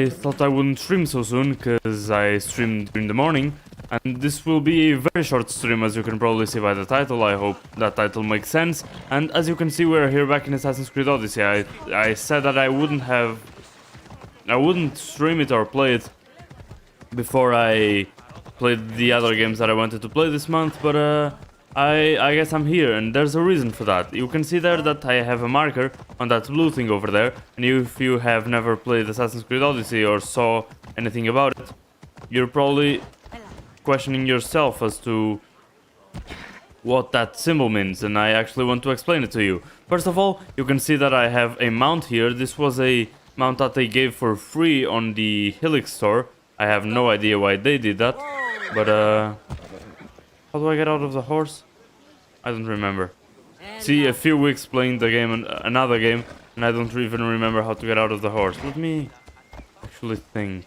thought I wouldn't stream so soon, because I streamed during the morning, and this will be a very short stream, as you can probably see by the title. I hope that title makes sense. And as you can see, we're here back in Assassin's Creed Odyssey. I said that I wouldn't stream it or play it before I played the other games that I wanted to play this month, but I guess I'm here, and there's a reason for that. You can see there that I have a marker on that blue thing over there, and if you have never played Assassin's Creed Odyssey or saw anything about it, you're probably questioning yourself as to what that symbol means, and I actually want to explain it to you. First of all, you can see that I have a mount here. This was a mount that they gave for free on the Helix store. I have no idea why they did that, but how do I get out of the horse? I don't remember. See, a few weeks playing the game and another game, and I don't even remember how to get out of the horse. Let me actually think.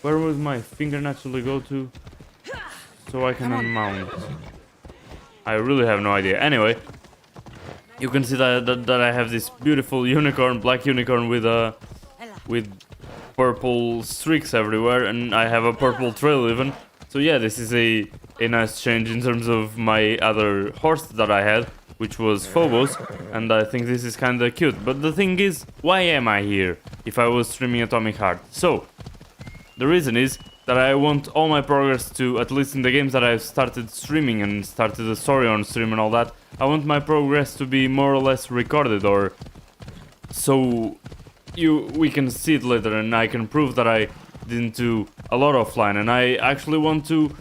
Where would my finger naturally go to so I can unmount? I really have no idea. Anyway, you can see that I have this beautiful unicorn, black unicorn with purple streaks everywhere, and I have a purple trail even. So yeah, this is a nice change in terms of my other horse that I had, which was Phobos, and I think this is kinda cute. But the thing is, why am I here if I was streaming Atomic Heart? So, the reason is that I want all my progress to, at least in the games that I've started streaming and started the story on stream and all that, I want my progress to be more or less recorded, or so we can see it later and I can prove that I didn't do a lot offline, and I actually want to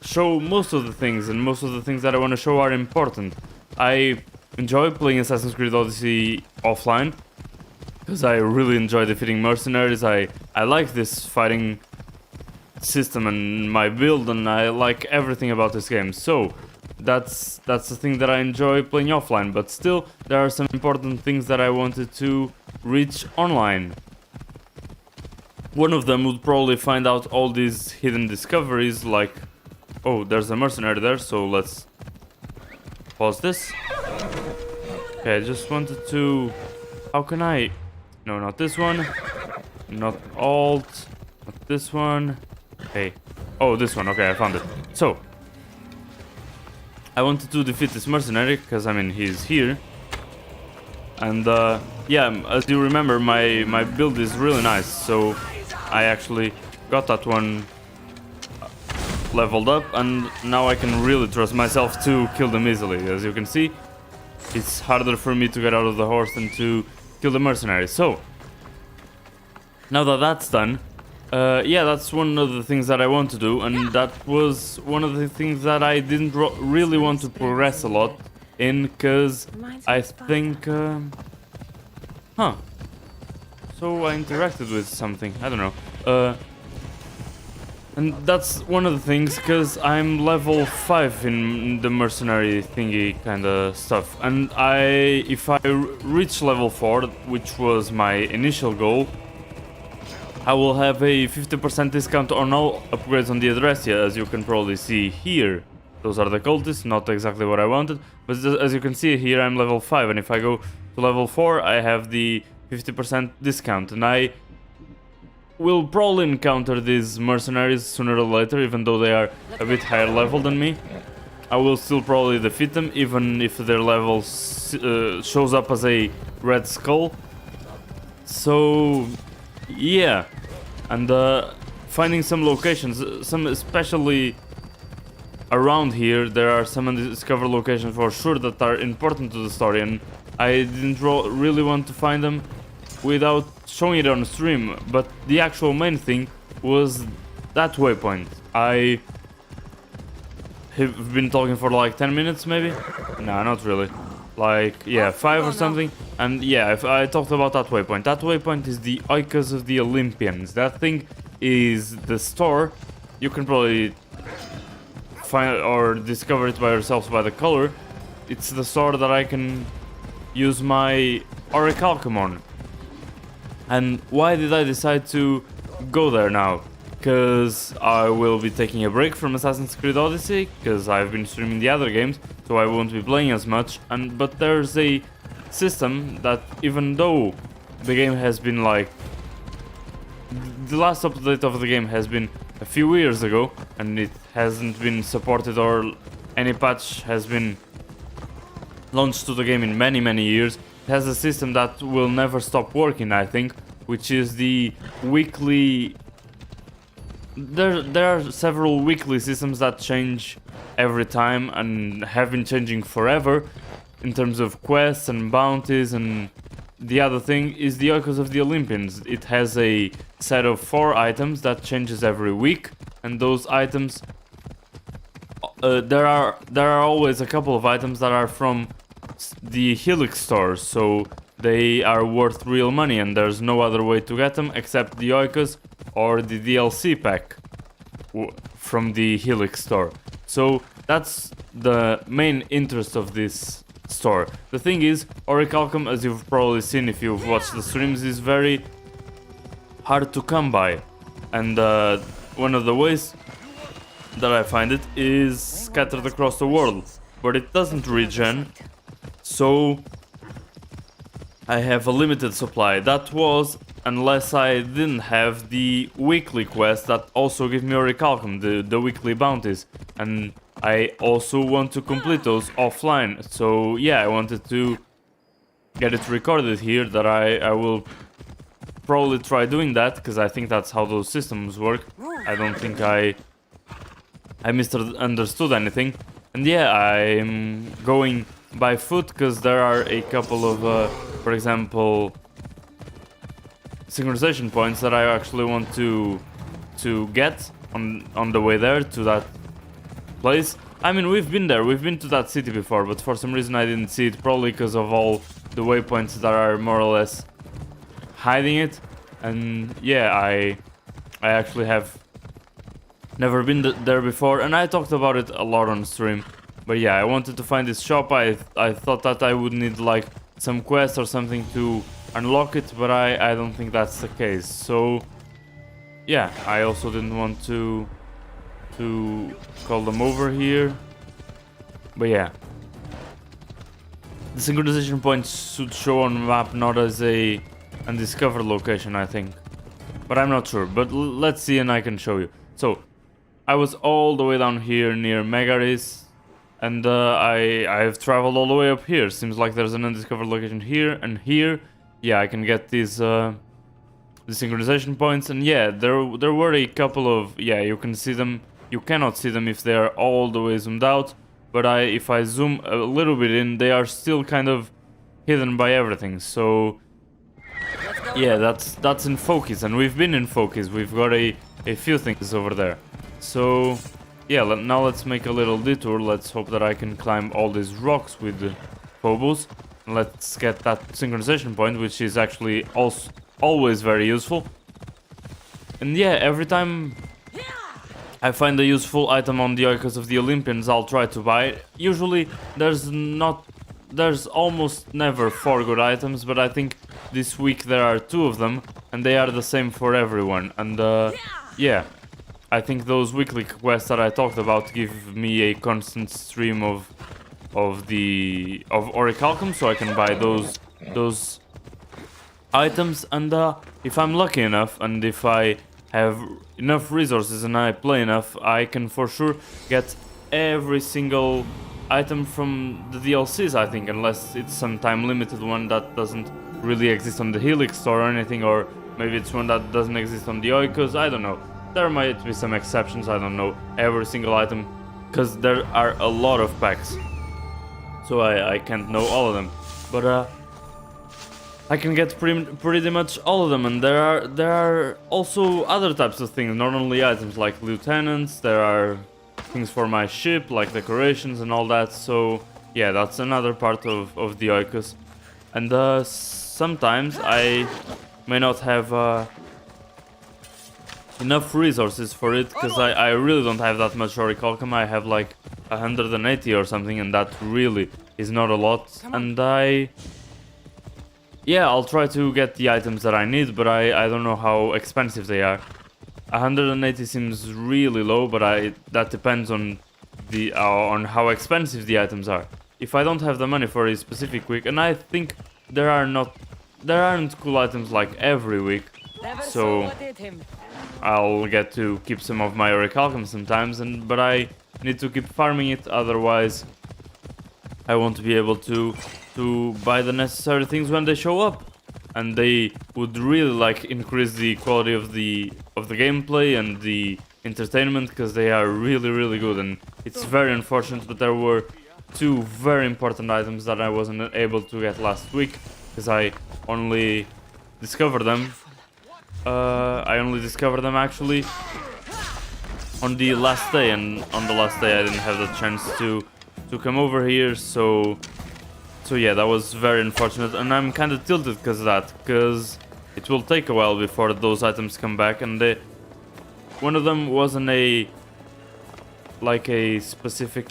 show most of the things, and most of the things that I want to show are important. I enjoy playing Assassin's Creed Odyssey offline because I really enjoy defeating mercenaries. I like this fighting system and my build, and I like everything about this game. So that's the thing that I enjoy playing offline, but still there are some important things that I wanted to reach online. One of them would probably find out all these hidden discoveries, like, oh, there's a mercenary there, so let's pause this. Okay, I just wanted to... How can I... No, not this one. Not Alt. Not this one. Hey. Oh, this one. Okay, I found it. So, I wanted to defeat this mercenary, because, I mean, he's here. And, yeah, as you remember, my build is really nice, so I actually got that one leveled up, and now I can really trust myself to kill them easily. As you can see, it's harder for me to get out of the horse than to kill the mercenary. So, now that that's done, yeah, that's one of the things that I want to do, and that was one of the things that I didn't really want to progress a lot in, because I think... So I interacted with something, I don't know. And that's one of the things, because I'm level 5 in the mercenary thingy kinda stuff. And if I reach level 4, which was my initial goal, I will have a 50% discount on all upgrades on the Adressia, as you can probably see here. Those are the cultists, not exactly what I wanted, but as you can see here, I'm level 5, and if I go to level 4, I have the 50% discount, and I will probably encounter these mercenaries sooner or later, even though they are a bit higher level than me. I will still probably defeat them, even if their level shows up as a red skull. So, yeah, and finding some locations, some especially around here, there are some undiscovered locations for sure that are important to the story, and I didn't really want to find them without showing it on stream, but the actual main thing was that waypoint. I have been talking for like 10 minutes maybe? No, not really. Like, yeah, 5 or something. And yeah, if I talked about that waypoint. That waypoint is the Oikos of the Olympians. That thing is the store. You can probably find or discover it by yourselves by the color. It's the store that I can use my Orichalcum on. And why did I decide to go there now? Because I will be taking a break from Assassin's Creed Odyssey, because I've been streaming the other games, so I won't be playing as much. But there's a system that, even though the game has been like the last update of the game has been a few years ago, and it hasn't been supported or any patch has been launched to the game in many years. It has a system that will never stop working, I think, which is the weekly... There are several weekly systems that change every time and have been changing forever in terms of quests and bounties. And the other thing is the Oikos of the Olympians. It has a set of 4 items that changes every week, and those items there are always a couple of items that are from the Helix stores, so they are worth real money, and there's no other way to get them except the Oikos or the DLC pack from the Helix store. So that's the main interest of this store. The thing is, orichalcum, as you've probably seen if you've watched the streams, is very hard to come by, and one of the ways that I find it is scattered across the world, but it doesn't regen, so I have a limited supply. That was unless I didn't have the weekly quests that also give me orichalcum, the weekly bounties, and I also want to complete those offline. So yeah, I wanted to get it recorded here that I will probably try doing that, because I think that's how those systems work. I don't think I misunderstood anything. And yeah, I'm going by foot because there are a couple of, for example, synchronization points that I actually want to get on the way there to that place. I mean, we've been there, we've been to that city before, but for some reason I didn't see it, probably because of all the waypoints that are more or less hiding it. And yeah, I actually have never been there before, and I talked about it a lot on stream. But yeah, I wanted to find this shop. I thought that I would need like some quest or something to unlock it, but I don't think that's the case. So yeah, I also didn't want to call them over here. But yeah, the synchronization points should show on the map, not as a undiscovered location, I think. But I'm not sure, but let's see and I can show you. So I was all the way down here near Megaris, and I've traveled all the way up here. Seems like there's an undiscovered location here and here. Yeah, I can get these the synchronization points, and yeah, there were a couple of, yeah, you can see them. You cannot see them if they are all the way zoomed out, but if I zoom a little bit in, they are still kind of hidden by everything. So yeah, that's in focus, and we've been in focus. We've got a few things over there. So yeah, now let's make a little detour. Let's hope that I can climb all these rocks with the phobos. Let's get that synchronization point, which is actually also always very useful. And yeah, every time I find a useful item on the Oikos of the Olympians, I'll try to buy it. Usually there's almost never 4 good items, but I think this week there are 2 of them, and they are the same for everyone. And yeah, I think those weekly quests that I talked about give me a constant stream of orichalcum, so I can buy those items. And if I'm lucky enough, and if I have enough resources and I play enough, I can for sure get every single item from the DLCs, I think, unless it's some time limited one that doesn't really exist on the Helix store or anything, or maybe it's one that doesn't exist on the Oikos, I don't know. There might be some exceptions, I don't know, every single item, because there are a lot of packs, so I can't know all of them, but I can get pretty much all of them. And there are also other types of things, not only items like lieutenants. There are things for my ship, like decorations and all that. So yeah, that's another part of the Oikos. And sometimes I may not have enough resources for it, because I really don't have that much orichalcum. I have like 180 or something, and that really is not a lot. And yeah, I'll try to get the items that I need, but I don't know how expensive they are. 180 seems really low, but that depends on how expensive the items are. If I don't have the money for a specific week, and I think there aren't cool items like every week, so I'll get to keep some of my orichalcum sometimes, but I need to keep farming it, otherwise I won't be able to buy the necessary things when they show up. And they would really like increase the quality of the gameplay and the entertainment, because they are really good. And it's very unfortunate, but there were two very important items that I wasn't able to get last week, because I only discovered them. I only discovered them actually on the last day, and on the last day I didn't have the chance to come over here, so yeah, that was very unfortunate, and I'm kind of tilted because of that, because it will take a while before those items come back, and one of them wasn't a specific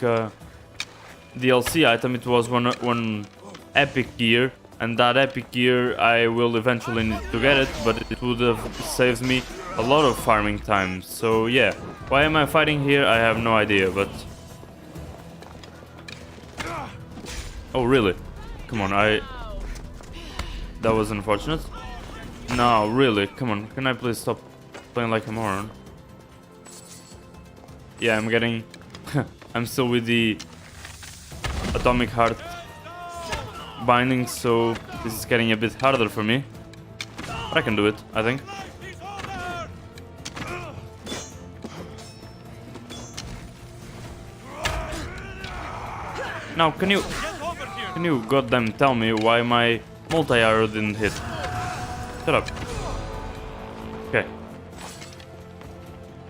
DLC item. It was one epic gear, and that epic gear I will eventually need to get it, but it would have saved me a lot of farming time. So yeah, why am I fighting here? I have no idea, but oh really? Come on, that was unfortunate. No, really, come on, can I please stop playing like a moron? Yeah, I'm getting I'm still with the atomic heart binding, so this is getting a bit harder for me. But I can do it, I think. Now, can you goddamn tell me why my multi-arrow didn't hit? Shut up. Okay.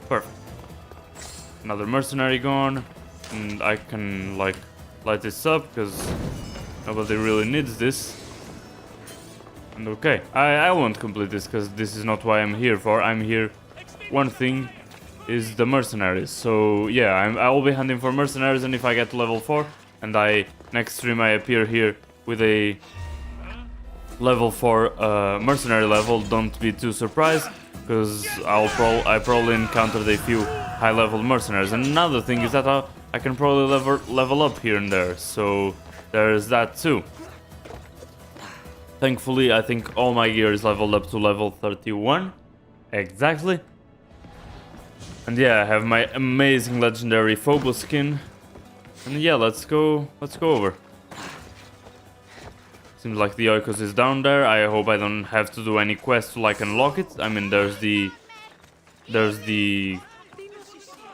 Perfect. Another mercenary gone, and I can light this up because nobody really needs this. And okay, I won't complete this because this is not what I'm here for. I'm here. One thing is the mercenaries. So yeah, I will be hunting for mercenaries, and if I get to level 4 and next stream I appear here with a level 4 mercenary level, don't be too surprised, because I probably encountered a few high-level mercenaries. And another thing is that I can probably level up here and there, so there's that too. Thankfully, I think all my gear is leveled up to level 31, exactly. And yeah, I have my amazing legendary Phobos skin. And yeah, let's go over. Seems like the Oikos is down there. I hope I don't have to do any quests to unlock it. I mean, there's the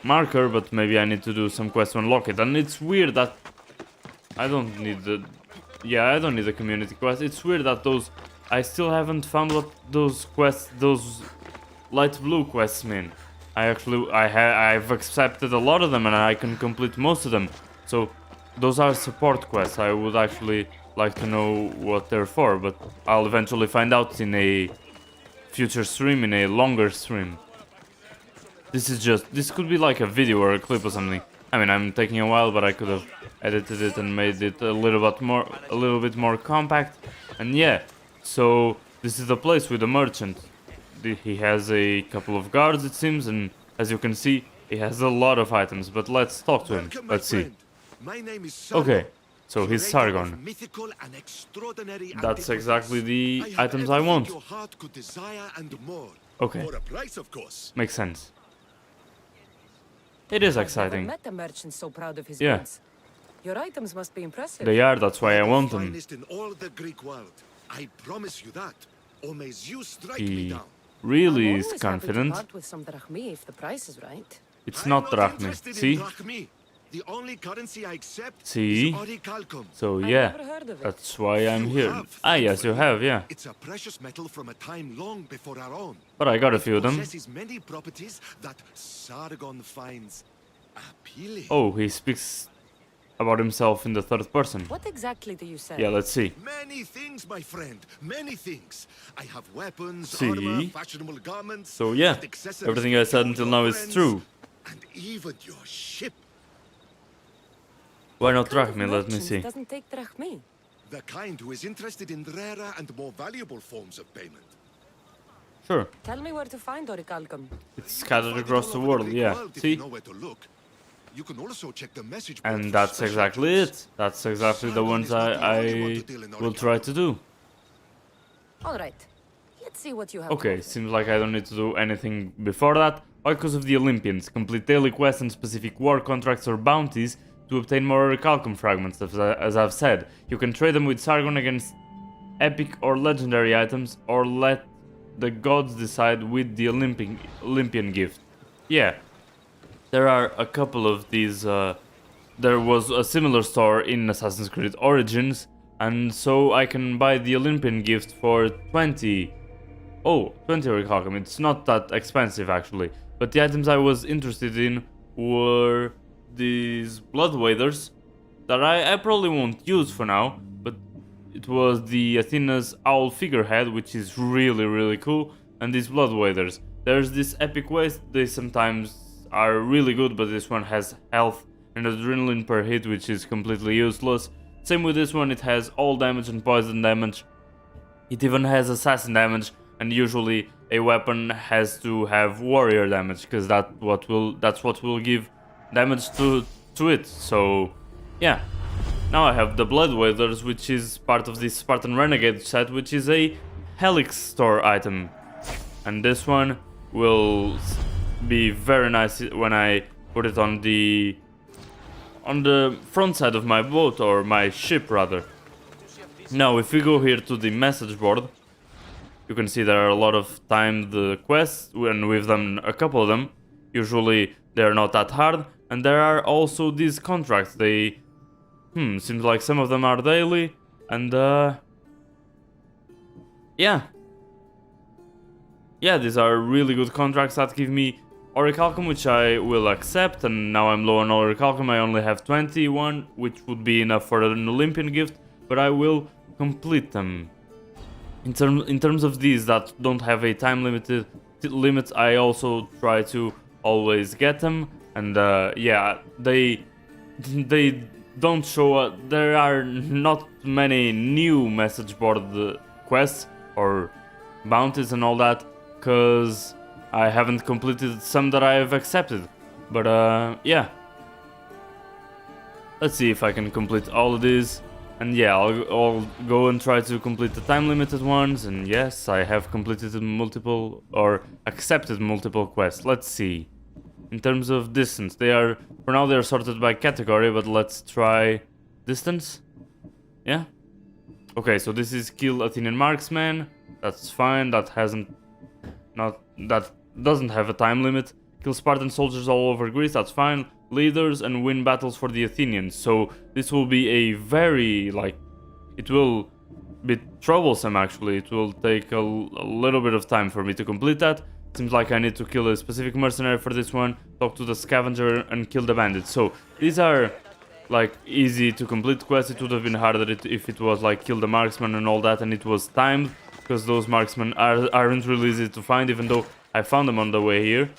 marker, but maybe I need to do some quests to unlock it. And it's weird that I don't need the community quest. It's weird that I still haven't found what those light blue quests mean. I've accepted a lot of them, and I can complete most of them. So those are support quests. I would actually like to know what they're for, but I'll eventually find out in a future stream, in a longer stream. This could be like a video or a clip or something. I mean, I'm taking a while, but I could have edited it and made it a little bit more compact. And yeah, so this is the place with the merchant. He has a couple of guards, it seems, and as you can see, he has a lot of items. But let's talk to him. Let's see. My name is Sargon. Okay, so he's Sargon. Mythical and extraordinary That's exactly the I items I want. your heart could desire and more. Okay, For a price, of course. makes sense. It is exciting. Met a merchant so proud of his Yeah. goods. Your items must be impressive. They are, that's why I want The them. finest in all the Greek world. I promise you that. Or may Zeus strike me He down. really I'm is always confident. happy to part with some drachmi if the price is right. It's I'm not drachmi. interested in See? drachmi. The only currency I accept See? is orichalcum. So I've yeah, never heard of it. that's why I'm You here. have, Ah yes, you have, yeah. It's a precious metal from a time long before our own. But I got a few of them. Possesses many properties that Sargon finds appealing. Oh, he speaks about himself in the third person. What exactly do you say? Yeah, let's see. Many things, my friend. Many things. I have weapons, See? armor, fashionable garments. So yeah, and accessories everything I said for until your now is friends, true. And even your ship. Why not What kind of drachmi? Let me merchant see. doesn't take drachmi? The kind who is interested in rarer and more valuable forms of payment. Sure, Tell me where to find orichalcum. it's scattered Find it across all the over world, Greek yeah. world if See? you know where to look. You can also check the message board And for that's special exactly goods. it. That's exactly the Sargon ones is not the only one I to deal in will try to do. All right. Let's see what you have. Okay, seems like I don't need to do anything before that. Why? Because of the Olympians. Complete daily quests and specific war contracts or bounties to obtain more orichalcum fragments, as I've said. You can trade them with Sargon against epic or legendary items, or let the gods decide with the Olympian gift. Yeah, there are a couple of these. There was a similar store in Assassin's Creed Origins, and so I can buy the Olympian gift for 20. Oh, 20 orichalcum. It's not that expensive actually. But the items I was interested in were these blood waders that I probably won't use for now, but it was the Athena's owl figurehead, which is really cool, and these blood waders. There's this epic waste, they sometimes are really good, but this one has health and adrenaline per hit, which is completely useless. Same with this one, it has all damage and poison damage. It even has assassin damage, and usually a weapon has to have warrior damage, because that's what will give damage to it. So yeah, now I have the blood waders, which is part of this Spartan Renegade set, which is a Helix store item, and this one will be very nice when I put it on the front side of my boat, or my ship rather. Now if we go here to the message board, you can see there are a lot of timed quests, and we've done a couple of them. Usually they're not that hard, and there are also these contracts. They seems like some of them are daily, and yeah, these are really good contracts that give me orichalcum, which I will accept. And now I'm low on orichalcum. I only have 21, which would be enough for an Olympian gift, but I will complete them. In terms of these that don't have a time limit, I also try to always get them, and yeah, they don't show. There are not many new message board quests or bounties and all that, cause I haven't completed some that I have accepted. But yeah, let's see if I can complete all of these. And yeah, I'll go and try to complete the time limited ones. And yes, I have completed multiple, or accepted multiple quests. Let's see. In terms of distance, for now they're sorted by category, but let's try distance. Yeah. Okay, so this is kill Athenian marksman. That's fine. That doesn't have a time limit. Kill Spartan soldiers all over Greece. That's fine. Leaders and win battles for the Athenians. So this will be a very, it will be troublesome actually. It will take a little bit of time for me to complete that. Seems like I need to kill a specific mercenary for this one, talk to the scavenger, and kill the bandit. So these are easy to complete quests. It would have been harder if it was kill the marksman and all that, and it was timed, because those marksmen aren't really easy to find, even though I found them on the way here.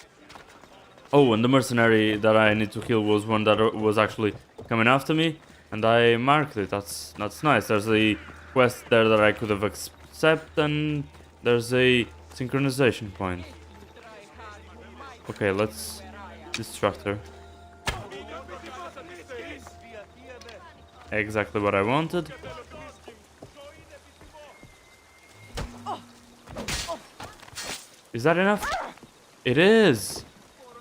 Oh, and the mercenary that I need to kill was one that was actually coming after me, and I marked it. That's nice. There's a quest there that I could have accepted, and there's a synchronization point. Okay, let's distract her. Exactly what I wanted. Is that enough? It is!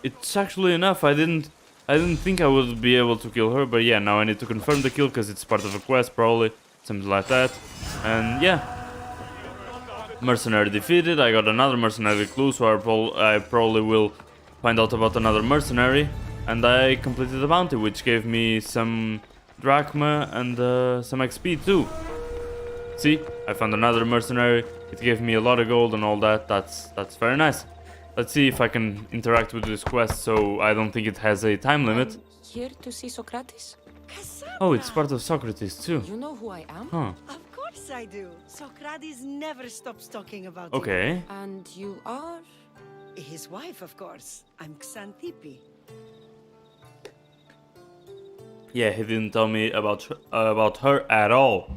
It's actually enough. I didn't think I would be able to kill her, but yeah, now I need to confirm the kill because it's part of a quest, probably. Something like that. And yeah. Mercenary defeated. I got another mercenary clue, so I probably will find out about another mercenary. And I completed the bounty, which gave me some drachma and some XP too. See, I found another mercenary. It gave me a lot of gold and all that. That's very nice. Let's see if I can interact with this quest, so I don't think it has a time limit. Here to see Socrates? Oh, it's part of Socrates too. You know who I am? Huh. Of course I do. Socrates never stops talking about Okay. And you are? you. His wife, of course. I'm Xanthippe. Yeah, he didn't tell me about her at all.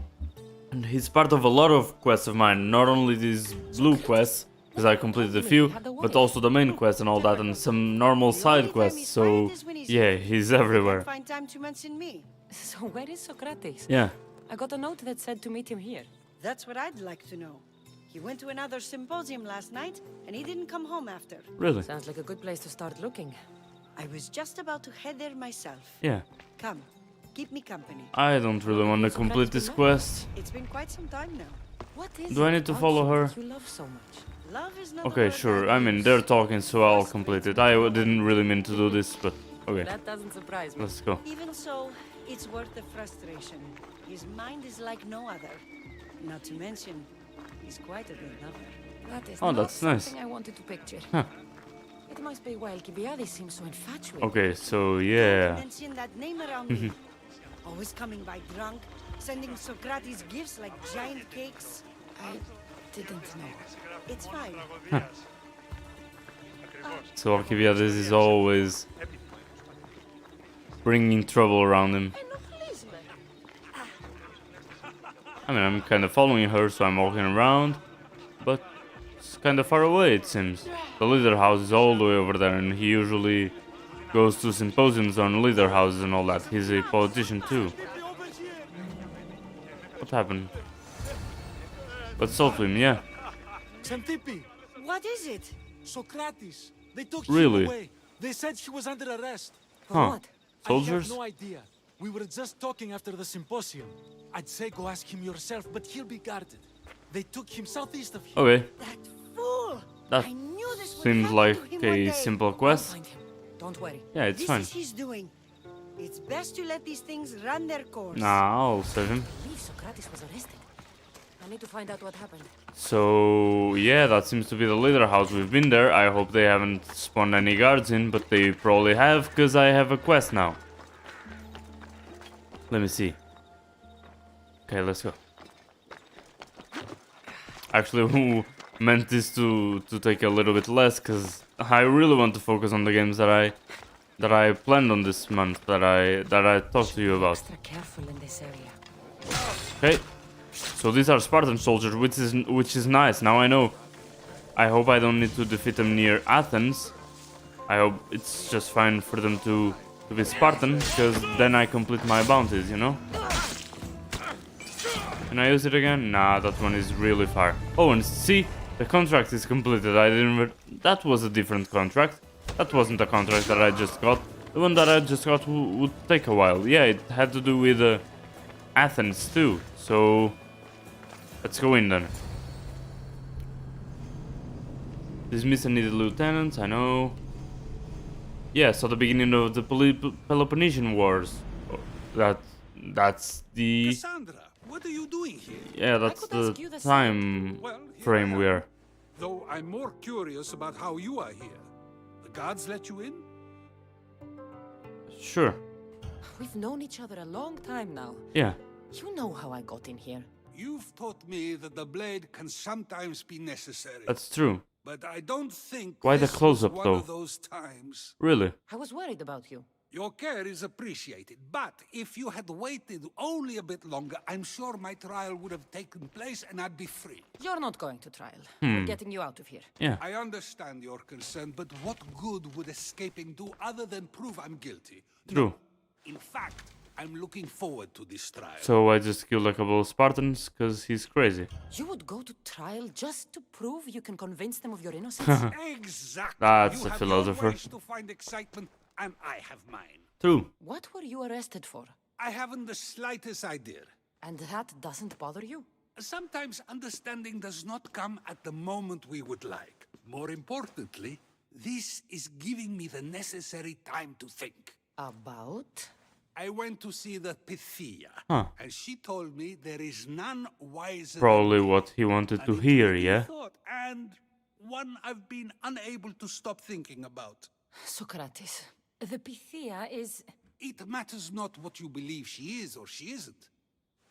And he's part of a lot of quests of mine, not only these blue quests, because I completed a few, but also the main quest and all that, and some normal side quests, so yeah, he's everywhere. Find time to mention me. So where is Socrates? Yeah. I got a note that said to meet him here. That's what I'd like to know. He went to another symposium last night, and he didn't come home after. Really? Sounds like a good place to start looking. I was just about to head there myself. Yeah. Come, keep me company. I don't really want to complete this quest. It's been quite some time now. What is Do I it need to about follow you her? that you love so much? Love is not Okay, sure. I mean, they're talking, so I'll complete it. I didn't really mean to do this, but okay. That doesn't surprise me. Let's go. Even so, it's worth the frustration. His mind is like no other. Not to mention, he's quite a good lover. That is Oh, not that's nice. something I wanted to picture. Huh. It must be why Alcibiades seems so infatuated. Okay, so Don't yeah. mention that name around me. Always coming by drunk, sending Socrates gifts like giant cakes. I didn't know. It's fine. So Alcibiades is always bringing trouble around him. I mean, I'm kind of following her, so I'm walking around, but it's kind of far away, it seems. The leader house is all the way over there, and he usually goes to symposiums on leader houses and all that. He's a politician too. What happened? Let's talk to him, yeah. Xantippe, What is it? Socrates. They took Really? him away. They said he was under arrest. For Huh. what? Soldiers? I have no idea. We were just talking after the symposium. I'd say go ask him yourself, but he'll be guarded. They took him southeast of here. Okay, That fool! that I knew this would seems happen like to him one a day. simple I'll quest. find him. Don't worry. Yeah, it's This fine. is his doing. It's best to let these things run their course. Nah, I'll save him. I believe Socrates was arrested. I need to find out what happened. So, yeah, that seems to be the leader house. We've been there. I hope they haven't spawned any guards in, but they probably have, because I have a quest now. Let me see. Okay, let's go. Actually, who meant this to take a little bit less, because I really want to focus on the games that I planned on this month, that I talked to you about. Extra careful in this area. Okay. So these are Spartan soldiers, which is nice. Now I know. I hope I don't need to defeat them near Athens. I hope it's just fine for them to be Spartan, because then I complete my bounties, you know? Can I use it again? Nah, that one is really far. Oh, and see? The contract is completed. I didn't... That was a different contract. That wasn't the contract that I just got. The one that I just got would take a while. Yeah, it had to do with Athens too. So... Let's go in then. Dismiss a needed lieutenant, I know. Yeah, so the beginning of the Peloponnesian Wars. That's the... Cassandra, what are you doing here? Yeah, that's could the ask you the time Well, here frame I am. we are. Though I'm more curious about how you are here. The guards let you in? Sure. We've known each other a long time now. Yeah. You know how I got in here. You've taught me that the blade can sometimes be necessary. That's true. But I don't think Why the this close-up, was one though? of those times. Really? I was worried about you. Your care is appreciated, but if you had waited only a bit longer, I'm sure my trial would have taken place and I'd be free. You're not going to trial. We're getting you out of here. Yeah. I understand your concern, but what good would escaping do other than prove I'm guilty? True. No. In fact, I'm looking forward to this trial. So I just killed a couple of Spartans because he's crazy. You would go to trial just to prove you can convince them of your innocence? Exactly. That's You a have philosopher. your ways to find excitement, and I have mine. True. What were you arrested for? I haven't the slightest idea. And that doesn't bother you? Sometimes understanding does not come at the moment we would like. More importantly, this is giving me the necessary time to think. About? I went to see the Pythia, Huh. and she told me there is none wiser Probably than me. what he wanted An to hear, intriguing yeah? thought, and one I've been unable to stop thinking about. Socrates, the Pythia is... It matters not what you believe she is or she isn't.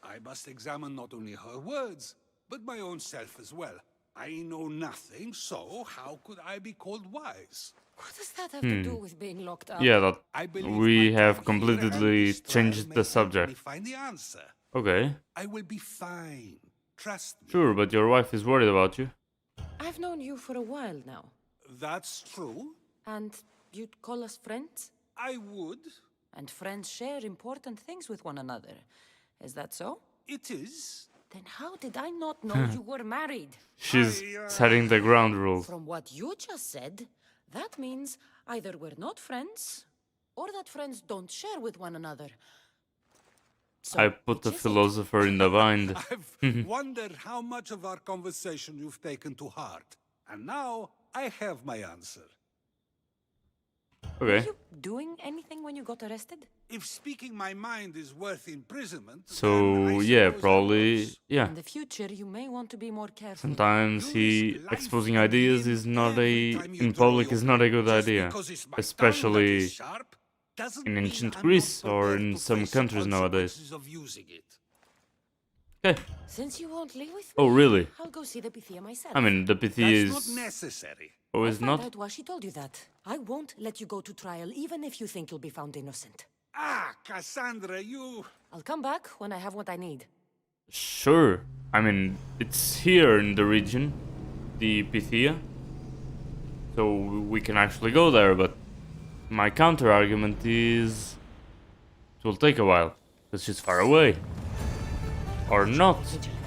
I must examine not only her words, but my own self as well. I know nothing, so how could I be called wise? What does that have to do with being locked up? Yeah, that I believe we my have time here and completely this trial changed may the help subject. me find the answer. Okay. I will be fine. Trust me. Sure, but your wife is worried about you. I've known you for a while now. That's true. And you'd call us friends? I would. And friends share important things with one another. Is that so? It is. Then how did I not know you were married? She's setting the ground rules. From what you just said, that means either we're not friends, or that friends don't share with one another. So, I put the which is it? philosopher in the bind. I've wondered how much of our conversation you've taken to heart. And now I have my answer. Were Okay. you doing anything when you got arrested? If speaking my mind is worth imprisonment, So then I yeah, suppose I probably was. yeah. In the future, you may want to be more careful. Sometimes he Use exposing life ideas in is not every a time you in draw public your is not a good just idea, because it's my tongue that especially is sharp, doesn't in mean ancient I'm Greece not or prepared in to some face the countries nowadays. consequences of using it. Okay. Since you won't leave with me, Oh really? I'll go see the Pythia myself. I mean the PT That's is not necessary. oh I'll is find not. out why she told you that. I won't let you go to trial, even if you think you'll be found innocent. Ah, Cassandra, you... I'll come back when I have what I need. Sure. I mean it's here in the region, the Pythia. So we can actually go there, but my counter argument is it will take a while, because she's far away. Or not.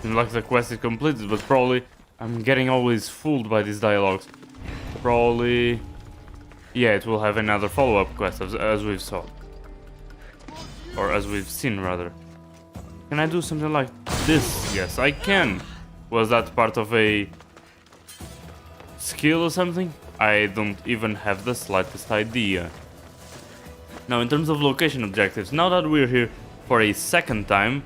Seems like the quest is completed, but probably I'm getting always fooled by these dialogues. Probably yeah, it will have another follow-up quest as we've saw. Or as we've seen rather. Can I do something like this? Yes, I can. Was that part of a skill or something? I don't even have the slightest idea. Now, in terms of location objectives, now that we're here for a second time,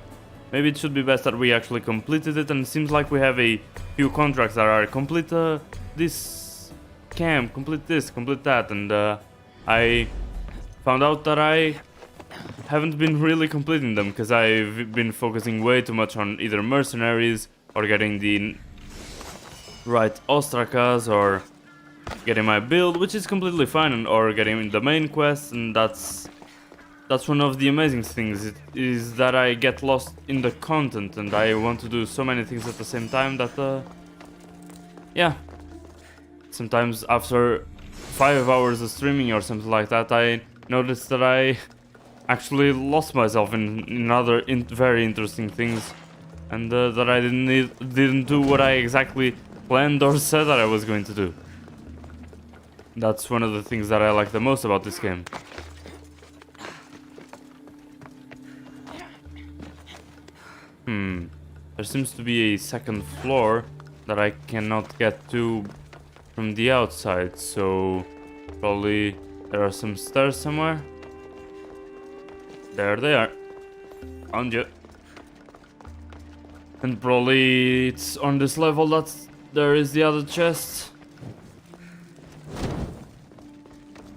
maybe it should be best that we actually completed it, and it seems like we have a few contracts that are complete this camp, complete this, complete that, and I found out that I haven't been really completing them because I've been focusing way too much on either mercenaries or getting the right ostrakas or getting my build, which is completely fine, or getting the main quest, and that's one of the amazing things is that I get lost in the content and I want to do so many things at the same time that yeah, sometimes after 5 hours of streaming or something like that, I noticed that I actually lost myself in other very interesting things, and that I didn't do what I exactly planned or said that I was going to do. That's one of the things that I like the most about this game. There seems to be a second floor that I cannot get to from the outside, so probably there are some stairs somewhere. There they are. Found you. And probably it's on this level that there is the other chest.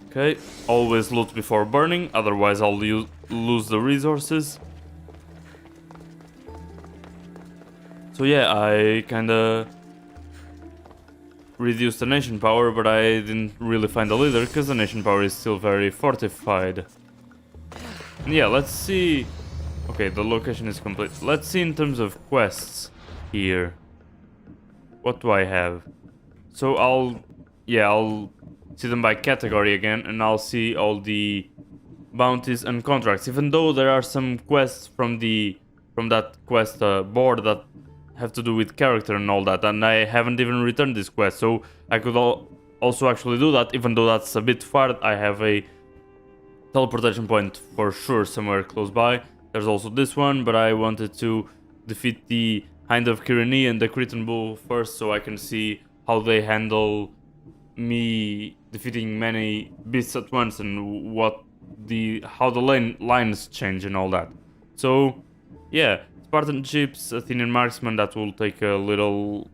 Okay, always loot before burning, otherwise I'll lose the resources. So yeah, I kinda reduced the nation power, but I didn't really find a leader because the nation power is still very fortified. And yeah, let's see. Okay, the location is complete. Let's see in terms of quests here. What do I have? So I'll see them by category again, and I'll see all the bounties and contracts. Even though there are some quests from that quest board that have to do with character and all that, and I haven't even returned this quest, so I could also actually do that. Even though that's a bit far, I have a teleportation point for sure somewhere close by. There's also this one, but I wanted to defeat the Hind of Kyrene and the Cretan Bull first, so I can see how they handle me defeating many beasts at once and how the lines change and all that. So yeah, Spartan ships, Athenian marksmen, that will take a little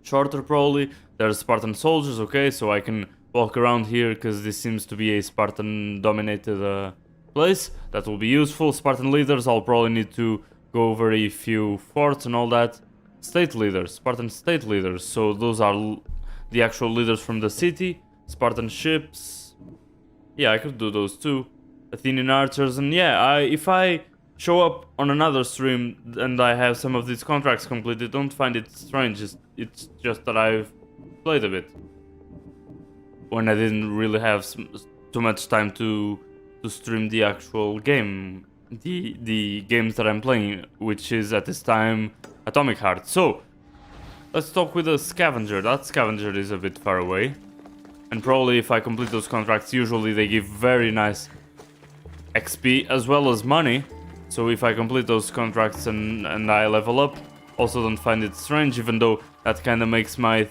shorter probably. There's Spartan soldiers, okay, so I can walk around here because this seems to be a Spartan dominated place. That will be useful. Spartan leaders, I'll probably need to go over a few forts and all that. State leaders, Spartan state leaders, so those are the actual leaders from the city. Spartan ships, yeah, I could do those too. Athenian archers, and yeah, if I show up on another stream and I have some of these contracts completed, don't find it strange. It's just that I've played a bit when I didn't really have too much time to stream the actual game the games that I'm playing, which is at this time Atomic Heart. So let's talk with the scavenger. That scavenger is a bit far away, and probably if I complete those contracts, usually they give very nice XP as well as money. So if I complete those contracts and I level up, also don't find it strange, even though that kind of makes my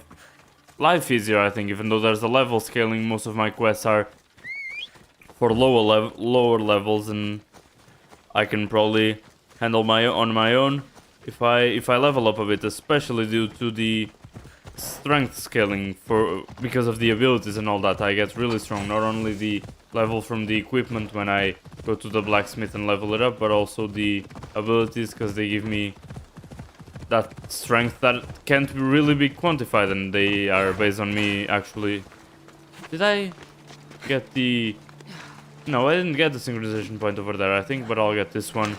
life easier, I think. Even though there's a level scaling, most of my quests are for lower levels, and I can probably handle on my own if I level up a bit, especially due to the strength scaling because of the abilities and all that. I get really strong, not only the level from the equipment when I go to the blacksmith and level it up, but also the abilities, because they give me that strength that can't really be quantified, and they are based on me actually. Did I get the... No, I didn't get the synchronization point over there, I think, but I'll get this one.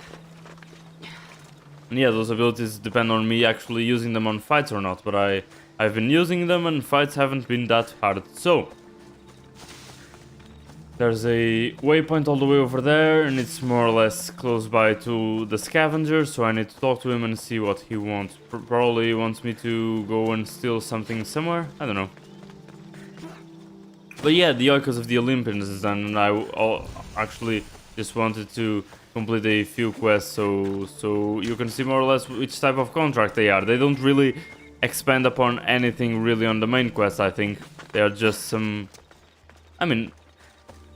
And yeah, those abilities depend on me actually using them on fights or not, but I've been using them and fights haven't been that hard. So there's a waypoint all the way over there, and it's more or less close by to the scavenger, so I need to talk to him and see what he wants. Probably he wants me to go and steal something somewhere, I don't know. But yeah, the Oikos of the Olympians is done, and I actually just wanted to complete a few quests, so you can see more or less which type of contract they are. They don't really expand upon anything really on the main quest, I think. They are just some... I mean,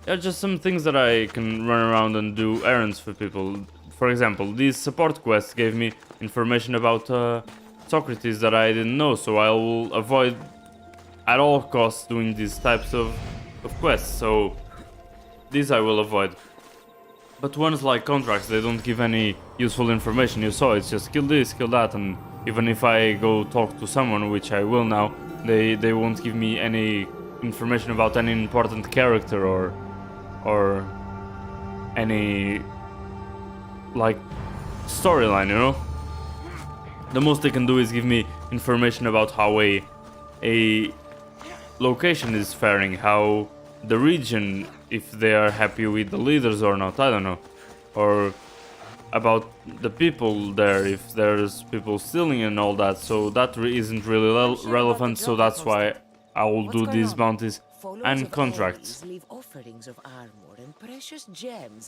they're just some things that I can run around and do errands for people. For example, these support quests gave me information about Socrates that I didn't know, so I will avoid at all costs doing these types of quests, so these I will avoid. But ones like contracts, they don't give any useful information. You saw, it's just kill this, kill that, and even if I go talk to someone, which I will now, they won't give me any information about any important character or any like storyline, you know? The most they can do is give me information about how a location is faring, how the region, if they are happy with the leaders or not, I don't know. Or about the people there, if there's people stealing and all that, so that isn't really relevant, so that's why I will do these bounties and contracts.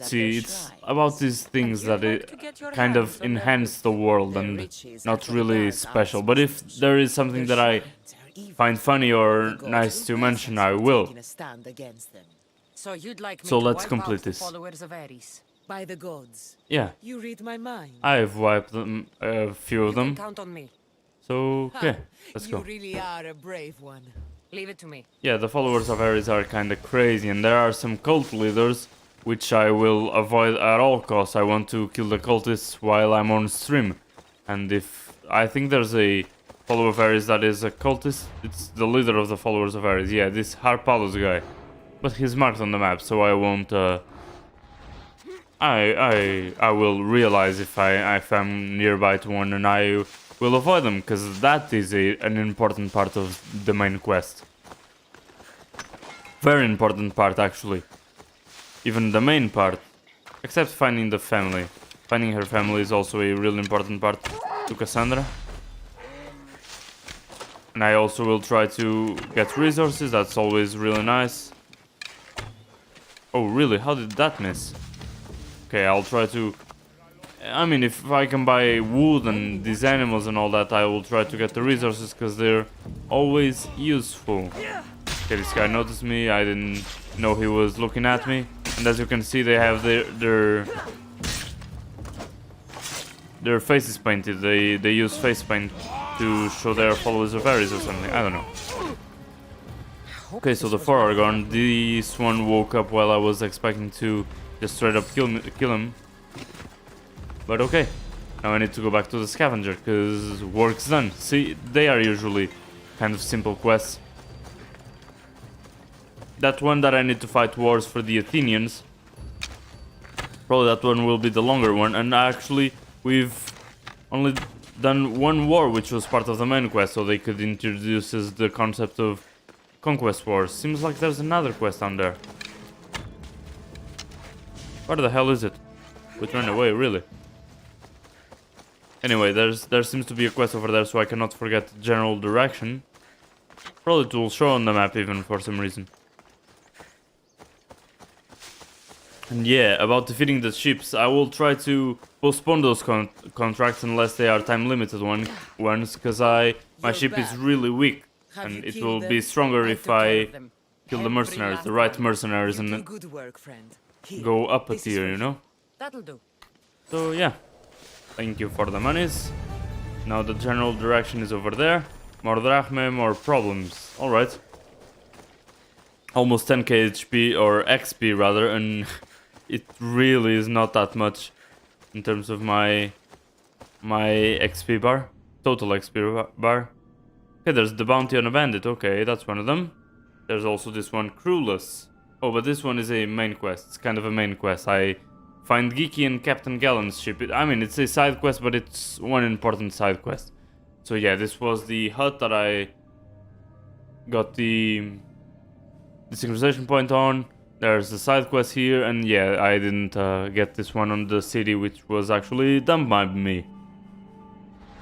See, it's about these things that kind of enhance the world and not really special, but if there is something that I find funny or nice to mention, I will. So you'd like me So to let's wipe complete out the this. followers of Ares? By the gods. Yeah, You read my mind. I've wiped them, a few of You can them, count on me. so okay, let's You go. really are a brave one. Leave it to me. Yeah, the followers of Ares are kinda crazy, and there are some cult leaders which I will avoid at all costs. I want to kill the cultists while I'm on stream, and if I think there's a follower of Ares that is a cultist, it's the leader of the followers of Ares. Yeah, this Harpalos guy, but he's marked on the map, so I won't. I will realize if I'm nearby to one, and I will avoid them, because that is an important part of the main quest. Very important part, actually. Even the main part, except finding the family. Finding her family is also a really important part to Cassandra. And I also will try to get resources, that's always really nice. Oh really, how did that miss? Okay, I'll try to... I mean, if I can buy wood and these animals and all that, I will try to get the resources, because they're always useful. Okay, this guy noticed me, I didn't know he was looking at me. And as you can see, they have their faces painted. They use face paint to show their followers of Ares or something, I don't know. Okay, so the four are gone. This one woke up while I was expecting to just straight up kill him. But okay, now I need to go back to the scavenger, because work's done. See, they are usually kind of simple quests. That one that I need to fight wars for the Athenians, probably that one will be the longer one, and actually we've only done one war, which was part of the main quest, so they could introduce us the concept of conquest wars. Seems like there's another quest down there. Where the hell is it? We ran away, really. Anyway, there seems to be a quest over there, so I cannot forget the general direction. Probably it will show on the map even for some reason. And yeah, about defeating the ships, I will try to postpone those contracts unless they are time limited ones, because my ship is really weak, and it will be stronger if I kill the mercenaries, the right mercenaries, and Good work, friend. go up a tier, you know? That'll do. So yeah, thank you for the monies. Now the general direction is over there. More drachme, more problems. Alright. Almost 10k HP, or XP rather, and it really is not that much in terms of my XP bar. Total XP bar. Okay, there's the bounty on a bandit. Okay, that's one of them. There's also this one, Crewless. Oh, but this one is a main quest. It's kind of a main quest. I find Geeky and Captain Gallen's ship. I mean, it's a side quest, but it's one important side quest. So yeah, this was the hut that I got the synchronization point on. There's a side quest here, and yeah, I didn't get this one on the city, which was actually dumped by me.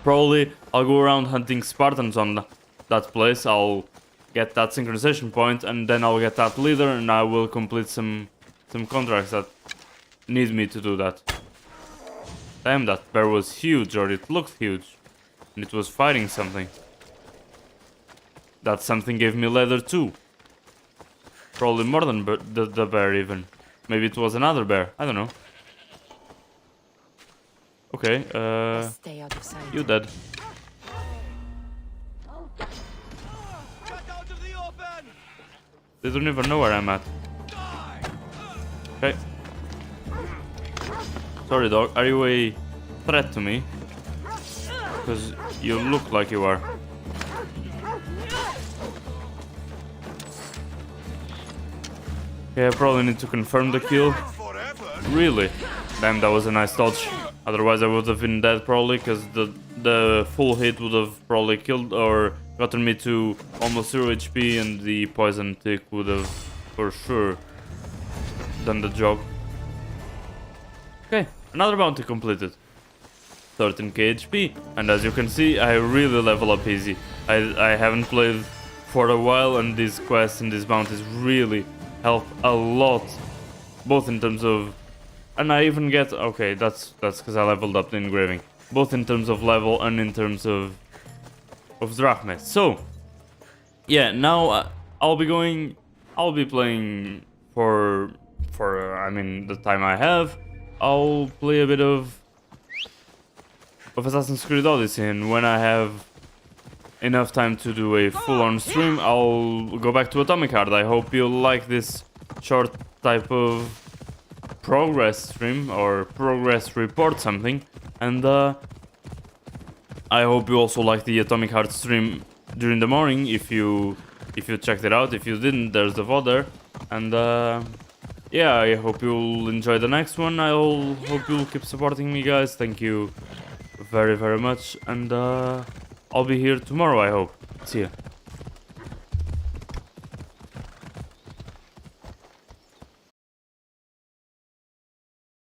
Probably I'll go around hunting Spartans on that place. I'll get that synchronization point, and then I'll get that leader, and I will complete some contracts that need me to do that. Damn, that bear was huge, or it looked huge, and it was fighting something. That something gave me leather too. Probably more than the bear even. Maybe it was another bear. I don't know. Okay, Stay out of sight. you dead. They don't even know where I'm at. Okay. Sorry dog, are you a threat to me? Because you look like you are. Okay, I probably need to confirm the kill. Really? Damn, that was a nice dodge. Otherwise I would have been dead probably, because the full hit would have probably killed or gotten me to almost 0 HP, and the poison tick would have for sure done the job. Okay, another bounty completed. 13k HP, and as you can see, I really level up easy. I haven't played for a while, and these quests and these bounties really help a lot, both in terms of, and I even get, okay, that's because I leveled up the engraving, both in terms of level and in terms of drachmas. So yeah, now I'll be playing for I mean the time I have. I'll play a bit of Assassin's Creed Odyssey, and when I have enough time to do a full-on stream, I'll go back to Atomic Heart. I hope you like this short type of progress stream or progress report something, and I hope you also like the Atomic Heart stream during the morning if you checked it out. If you didn't, there's the VOD there, and yeah, I hope you'll enjoy the next one. I hope you'll keep supporting me, guys. Thank you very, very much, and I'll be here tomorrow, I hope. See ya.